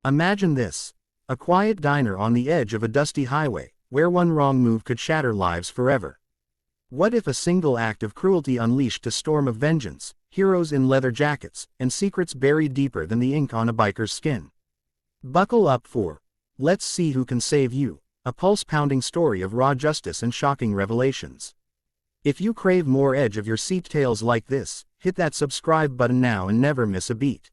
Imagine this. A quiet diner on the edge of a dusty highway, where one wrong move could shatter lives forever. What if a single act of cruelty unleashed a storm of vengeance, heroes in leather jackets, and secrets buried deeper than the ink on a biker's skin? Buckle up for Let's See Who Can Save You, a pulse-pounding story of raw justice and shocking revelations. If you crave more edge-of-your-seat tales like this, hit that subscribe button now and never miss a beat.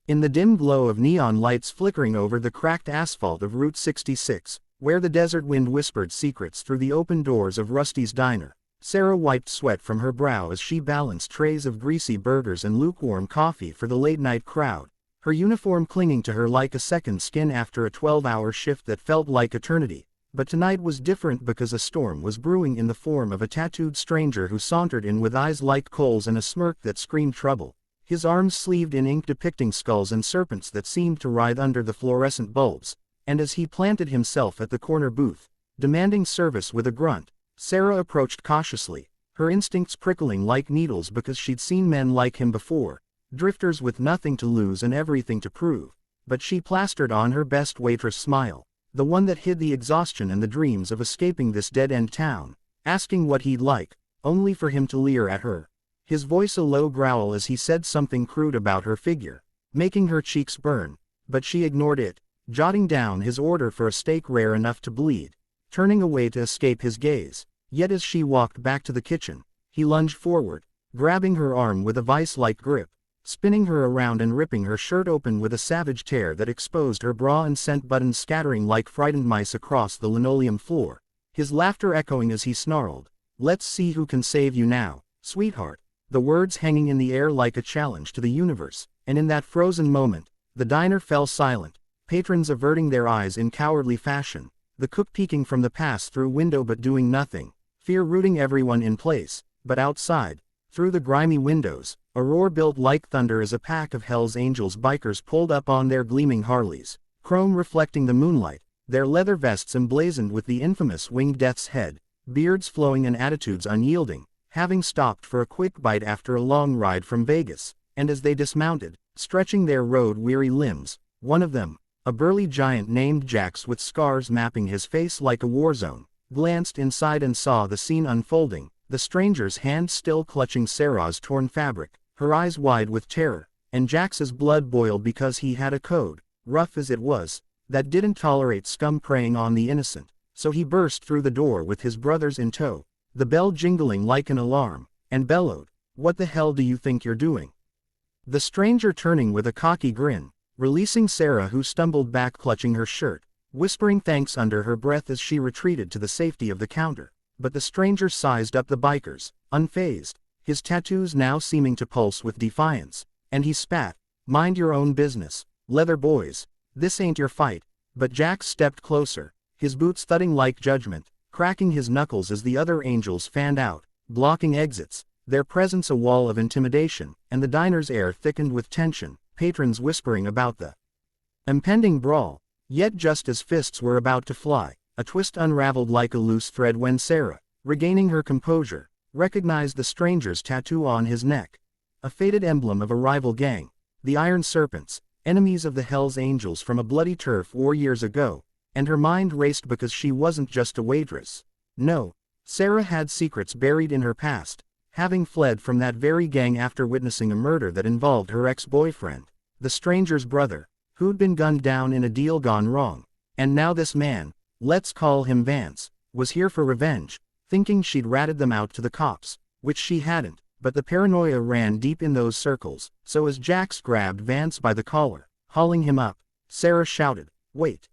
In the dim glow of neon lights flickering over the cracked asphalt of Route 66, where the desert wind whispered secrets through the open doors of Rusty's diner, Sarah wiped sweat from her brow as she balanced trays of greasy burgers and lukewarm coffee for the late-night crowd, her uniform clinging to her like a second skin after a 12-hour shift that felt like eternity. But tonight was different because a storm was brewing in the form of a tattooed stranger who sauntered in with eyes like coals and a smirk that screamed trouble, his arms sleeved in ink depicting skulls and serpents that seemed to writhe under the fluorescent bulbs, and as he planted himself at the corner booth, demanding service with a grunt, Sarah approached cautiously, her instincts prickling like needles because she'd seen men like him before, drifters with nothing to lose and everything to prove, but she plastered on her best waitress smile, the one that hid the exhaustion and the dreams of escaping this dead-end town, asking what he'd like, only for him to leer at her, his voice a low growl as he said something crude about her figure, making her cheeks burn, but she ignored it, jotting down his order for a steak rare enough to bleed, turning away to escape his gaze. Yet as she walked back to the kitchen, he lunged forward, grabbing her arm with a vice-like grip, spinning her around and ripping her shirt open with a savage tear that exposed her bra and sent buttons scattering like frightened mice across the linoleum floor, his laughter echoing as he snarled, "Let's see who can save you now, sweetheart," the words hanging in the air like a challenge to the universe, and in that frozen moment, the diner fell silent, patrons averting their eyes in cowardly fashion, the cook peeking from the pass-through window but doing nothing, fear rooting everyone in place, but outside, through the grimy windows, a roar built like thunder as a pack of Hell's Angels bikers pulled up on their gleaming Harleys, chrome reflecting the moonlight, their leather vests emblazoned with the infamous winged death's head, beards flowing and attitudes unyielding, having stopped for a quick bite after a long ride from Vegas, and as they dismounted, stretching their road-weary limbs, one of them, a burly giant named Jax with scars mapping his face like a war zone, glanced inside and saw the scene unfolding, the stranger's hand still clutching Sarah's torn fabric, her eyes wide with terror, and Jax's blood boiled because he had a code, rough as it was, that didn't tolerate scum preying on the innocent, so he burst through the door with his brothers in tow, the bell jingling like an alarm, and bellowed, "What the hell do you think you're doing?" The stranger turning with a cocky grin, releasing Sarah who stumbled back clutching her shirt, whispering thanks under her breath as she retreated to the safety of the counter, but the stranger sized up the bikers, unfazed, his tattoos now seeming to pulse with defiance, and he spat, "Mind your own business, leather boys, this ain't your fight," but Jax stepped closer, his boots thudding like judgment, cracking his knuckles as the other angels fanned out, blocking exits, their presence a wall of intimidation, and the diner's air thickened with tension, patrons whispering about the impending brawl. Yet just as fists were about to fly, a twist unraveled like a loose thread when Sarah, regaining her composure, recognized the stranger's tattoo on his neck. A faded emblem of a rival gang, the Iron Serpents, enemies of the Hell's Angels from a bloody turf war years ago, and her mind raced because she wasn't just a waitress. No, Sarah had secrets buried in her past, having fled from that very gang after witnessing a murder that involved her ex-boyfriend, the stranger's brother, who'd been gunned down in a deal gone wrong, and now this man, let's call him Vance, was here for revenge, thinking she'd ratted them out to the cops, which she hadn't, but the paranoia ran deep in those circles, so as Jax grabbed Vance by the collar, hauling him up, Sarah shouted, "Wait.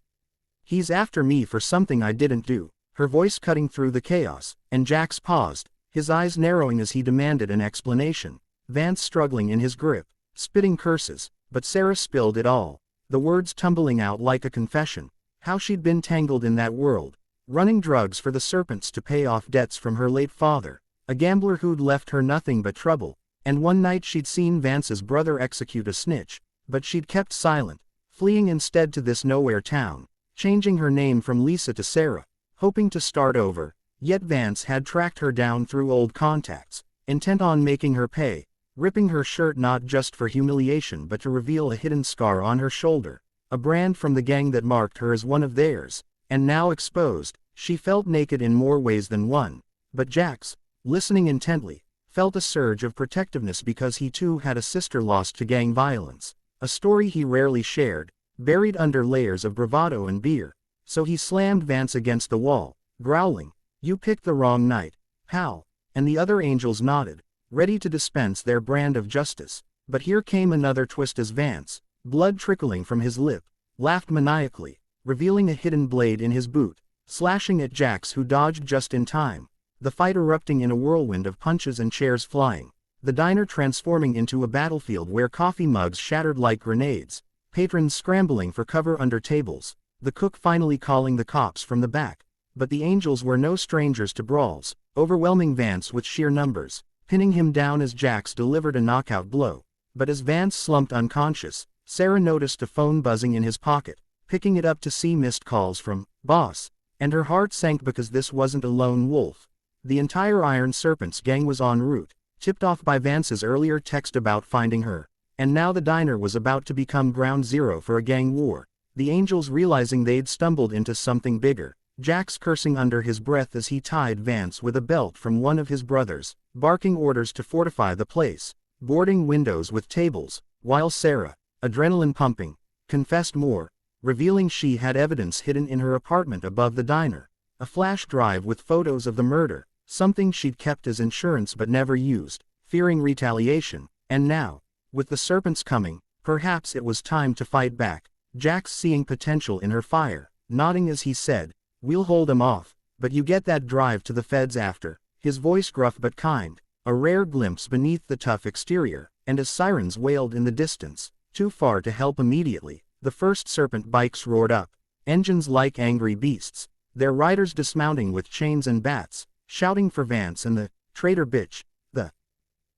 He's after me for something I didn't do," her voice cutting through the chaos, and Jax paused, his eyes narrowing as he demanded an explanation, Vance struggling in his grip, spitting curses, but Sarah spilled it all. The words tumbling out like a confession, how she'd been tangled in that world, running drugs for the Serpents to pay off debts from her late father, a gambler who'd left her nothing but trouble, and one night she'd seen Vance's brother execute a snitch, but she'd kept silent, fleeing instead to this nowhere town, changing her name from Lisa to Sarah, hoping to start over, yet Vance had tracked her down through old contacts, intent on making her pay, ripping her shirt not just for humiliation but to reveal a hidden scar on her shoulder, a brand from the gang that marked her as one of theirs, and now exposed, she felt naked in more ways than one. But Jax, listening intently, felt a surge of protectiveness because he too had a sister lost to gang violence, a story he rarely shared, buried under layers of bravado and beer. So he slammed Vance against the wall, growling, "You picked the wrong night, pal," and the other angels nodded, ready to dispense their brand of justice. But here came another twist as Vance, blood trickling from his lip, laughed maniacally, revealing a hidden blade in his boot, slashing at Jax, who dodged just in time, the fight erupting in a whirlwind of punches and chairs flying, the diner transforming into a battlefield where coffee mugs shattered like grenades, patrons scrambling for cover under tables, the cook finally calling the cops from the back. But the angels were no strangers to brawls, overwhelming Vance with sheer numbers, pinning him down as Jax delivered a knockout blow. But as Vance slumped unconscious, Sarah noticed a phone buzzing in his pocket, picking it up to see missed calls from "Boss," and her heart sank because this wasn't a lone wolf. The entire Iron Serpents gang was en route, tipped off by Vance's earlier text about finding her, and now the diner was about to become ground zero for a gang war. The angels realizing they'd stumbled into something bigger, Jax cursing under his breath as he tied Vance with a belt from one of his brothers, barking orders to fortify the place, boarding windows with tables, while Sarah, adrenaline pumping, confessed more, revealing she had evidence hidden in her apartment above the diner, a flash drive with photos of the murder, something she'd kept as insurance but never used, fearing retaliation. And now, with the serpents coming, perhaps it was time to fight back. Jax, seeing potential in her fire, nodding as he said, "We'll hold 'em off, but you get that drive to the feds after." His voice gruff but kind, a rare glimpse beneath the tough exterior, and as sirens wailed in the distance, too far to help immediately, the first serpent bikes roared up, engines like angry beasts, their riders dismounting with chains and bats, shouting for Vance and the traitor bitch. The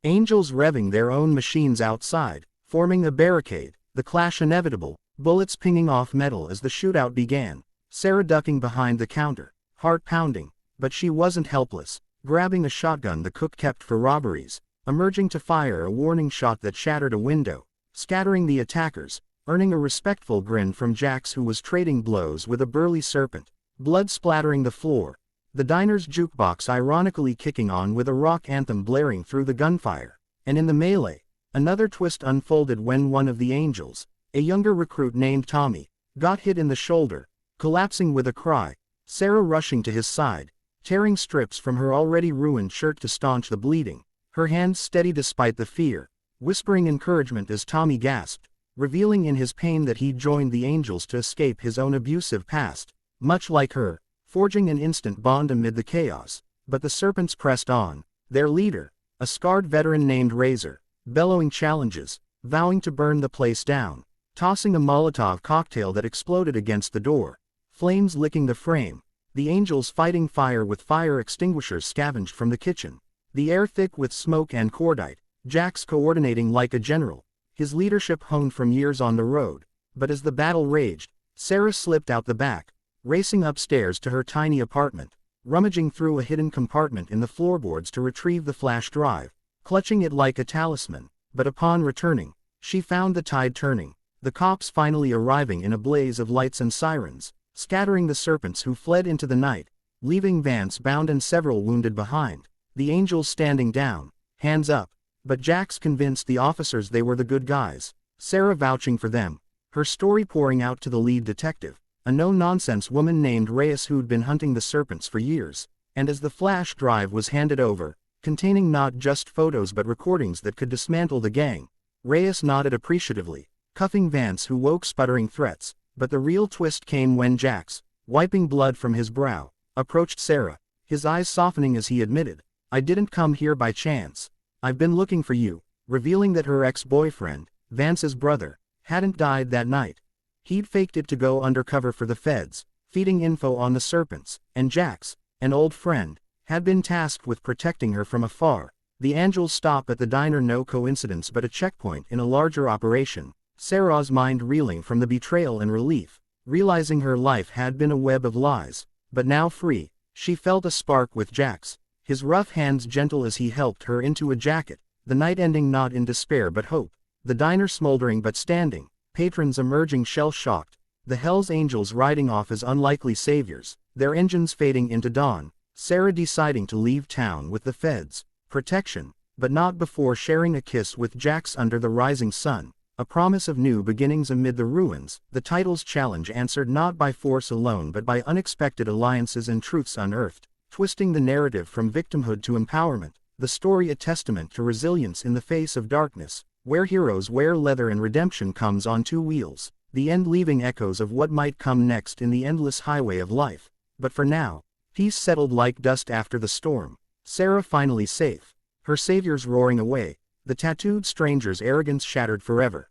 angels revving their own machines outside, forming a barricade, the clash inevitable, bullets pinging off metal as the shootout began, Sarah ducking behind the counter, heart pounding, but she wasn't helpless, grabbing a shotgun the cook kept for robberies, emerging to fire a warning shot that shattered a window, scattering the attackers, earning a respectful grin from Jax, who was trading blows with a burly serpent, blood splattering the floor, the diner's jukebox ironically kicking on with a rock anthem blaring through the gunfire. And in the melee, another twist unfolded when one of the angels, a younger recruit named Tommy, got hit in the shoulder, collapsing with a cry, Sarah rushing to his side, tearing strips from her already ruined shirt to staunch the bleeding, her hands steady despite the fear, whispering encouragement as Tommy gasped, revealing in his pain that he'd joined the angels to escape his own abusive past, much like her, forging an instant bond amid the chaos. But the serpents pressed on, their leader, a scarred veteran named Razor, bellowing challenges, vowing to burn the place down, tossing a Molotov cocktail that exploded against the door, flames licking the frame, the angels fighting fire with fire extinguishers scavenged from the kitchen, the air thick with smoke and cordite, Jax coordinating like a general, his leadership honed from years on the road. But as the battle raged, Sarah slipped out the back, racing upstairs to her tiny apartment, rummaging through a hidden compartment in the floorboards to retrieve the flash drive, clutching it like a talisman. But upon returning, she found the tide turning, the cops finally arriving in a blaze of lights and sirens, scattering the serpents who fled into the night, leaving Vance bound and several wounded behind, the angels standing down, hands up. But Jax convinced the officers they were the good guys, Sarah vouching for them, her story pouring out to the lead detective, a no-nonsense woman named Reyes who'd been hunting the serpents for years. And as the flash drive was handed over, containing not just photos but recordings that could dismantle the gang, Reyes nodded appreciatively, cuffing Vance, who woke sputtering threats. But the real twist came when Jax, wiping blood from his brow, approached Sarah, his eyes softening as he admitted, "I didn't come here by chance. I've been looking for you," revealing that her ex-boyfriend, Vance's brother, hadn't died that night. He'd faked it to go undercover for the feds, feeding info on the serpents, and Jax, an old friend, had been tasked with protecting her from afar. The angels stop at the diner, no coincidence but a checkpoint in a larger operation, Sarah's mind reeling from the betrayal and relief, realizing her life had been a web of lies. But now free, she felt a spark with Jax, his rough hands gentle as he helped her into a jacket, the night ending not in despair but hope, the diner smoldering but standing, patrons emerging shell-shocked, the Hell's Angels riding off as unlikely saviors, their engines fading into dawn, Sarah deciding to leave town with the feds' protection, but not before sharing a kiss with Jax under the rising sun, a promise of new beginnings amid the ruins, the title's challenge answered not by force alone but by unexpected alliances and truths unearthed, twisting the narrative from victimhood to empowerment, the story a testament to resilience in the face of darkness, where heroes wear leather and redemption comes on two wheels, the end leaving echoes of what might come next in the endless highway of life. But for now, peace settled like dust after the storm, Sarah finally safe, her saviors roaring away, the tattooed stranger's arrogance shattered forever.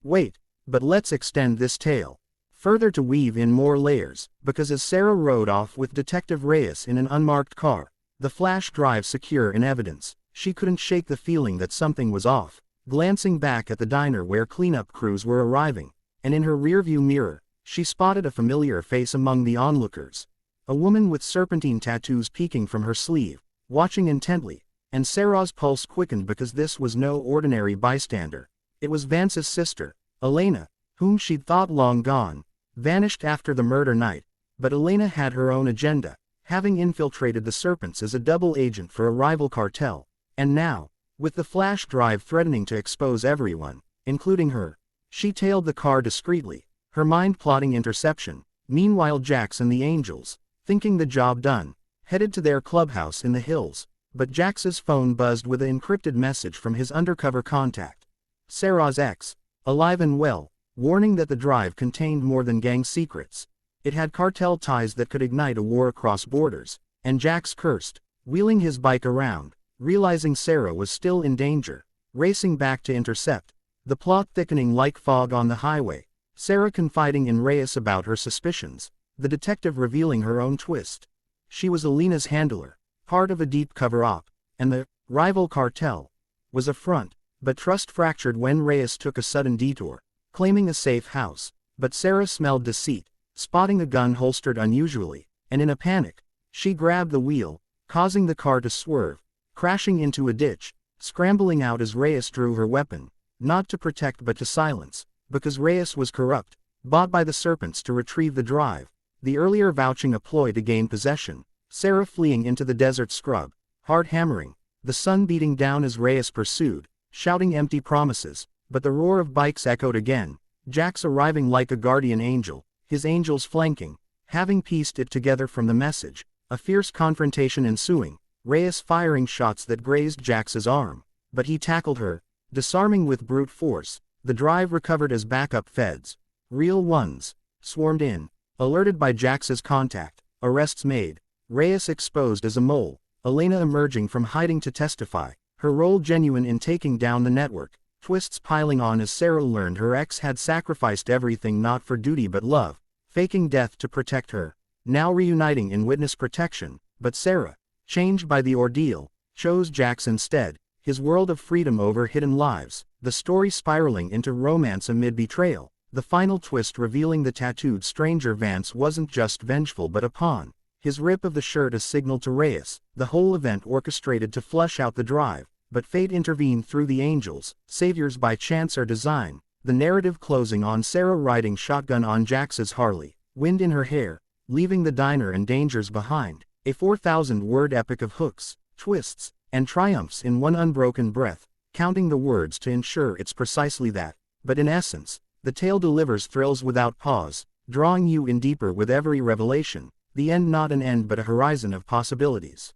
Wait, but let's extend this tale further to weave in more layers, because as Sarah rode off with Detective Reyes in an unmarked car, the flash drive secure in evidence, she couldn't shake the feeling that something was off, glancing back at the diner where cleanup crews were arriving, and in her rearview mirror, she spotted a familiar face among the onlookers. A woman with serpentine tattoos peeking from her sleeve, watching intently, and Sarah's pulse quickened because this was no ordinary bystander. It was Vance's sister, Elena, whom she'd thought long gone, vanished after the murder night, but Elena had her own agenda, having infiltrated the Serpents as a double agent for a rival cartel, and now, with the flash drive threatening to expose everyone, including her, she tailed the car discreetly, her mind plotting interception. Meanwhile Jax and the Angels, thinking the job done, headed to their clubhouse in the hills, but Jax's phone buzzed with an encrypted message from his undercover contact, Sarah's ex, alive and well, warning that the drive contained more than gang secrets. It had cartel ties that could ignite a war across borders, and Jax cursed, wheeling his bike around, realizing Sarah was still in danger, racing back to intercept, the plot thickening like fog on the highway, Sarah confiding in Reyes about her suspicions, the detective revealing her own twist. She was Elena's handler, part of a deep cover-up, and the rival cartel was a front, but trust fractured when Reyes took a sudden detour, claiming a safe house, but Sarah smelled deceit, spotting a gun holstered unusually, and in a panic, she grabbed the wheel, causing the car to swerve, crashing into a ditch, scrambling out as Reyes drew her weapon, not to protect but to silence, because Reyes was corrupt, bought by the Serpents to retrieve the drive, the earlier vouching a ploy to gain possession, Sarah fleeing into the desert scrub, hard hammering, the sun beating down as Reyes pursued, shouting empty promises, but the roar of bikes echoed again, Jax arriving like a guardian angel, his angels flanking, having pieced it together from the message, a fierce confrontation ensuing, Reyes firing shots that grazed Jax's arm, but he tackled her, disarming with brute force, the drive recovered as backup feds, real ones, swarmed in, alerted by Jax's contact, arrests made, Reyes exposed as a mole, Elena emerging from hiding to testify, her role genuine in taking down the network, twists piling on as Sarah learned her ex had sacrificed everything not for duty but love, faking death to protect her, now reuniting in witness protection, but Sarah, changed by the ordeal, chose Jax instead, his world of freedom over hidden lives, the story spiraling into romance amid betrayal, the final twist revealing the tattooed stranger Vance wasn't just vengeful but a pawn, his rip of the shirt a signal to Reyes, the whole event orchestrated to flush out the drive, but fate intervened through the Angels, saviors by chance or design, the narrative closing on Sarah riding shotgun on Jax's Harley, wind in her hair, leaving the diner and dangers behind, a 4,000-word epic of hooks, twists, and triumphs in one unbroken breath, counting the words to ensure it's precisely that, but in essence, the tale delivers thrills without pause, drawing you in deeper with every revelation, the end not an end but a horizon of possibilities.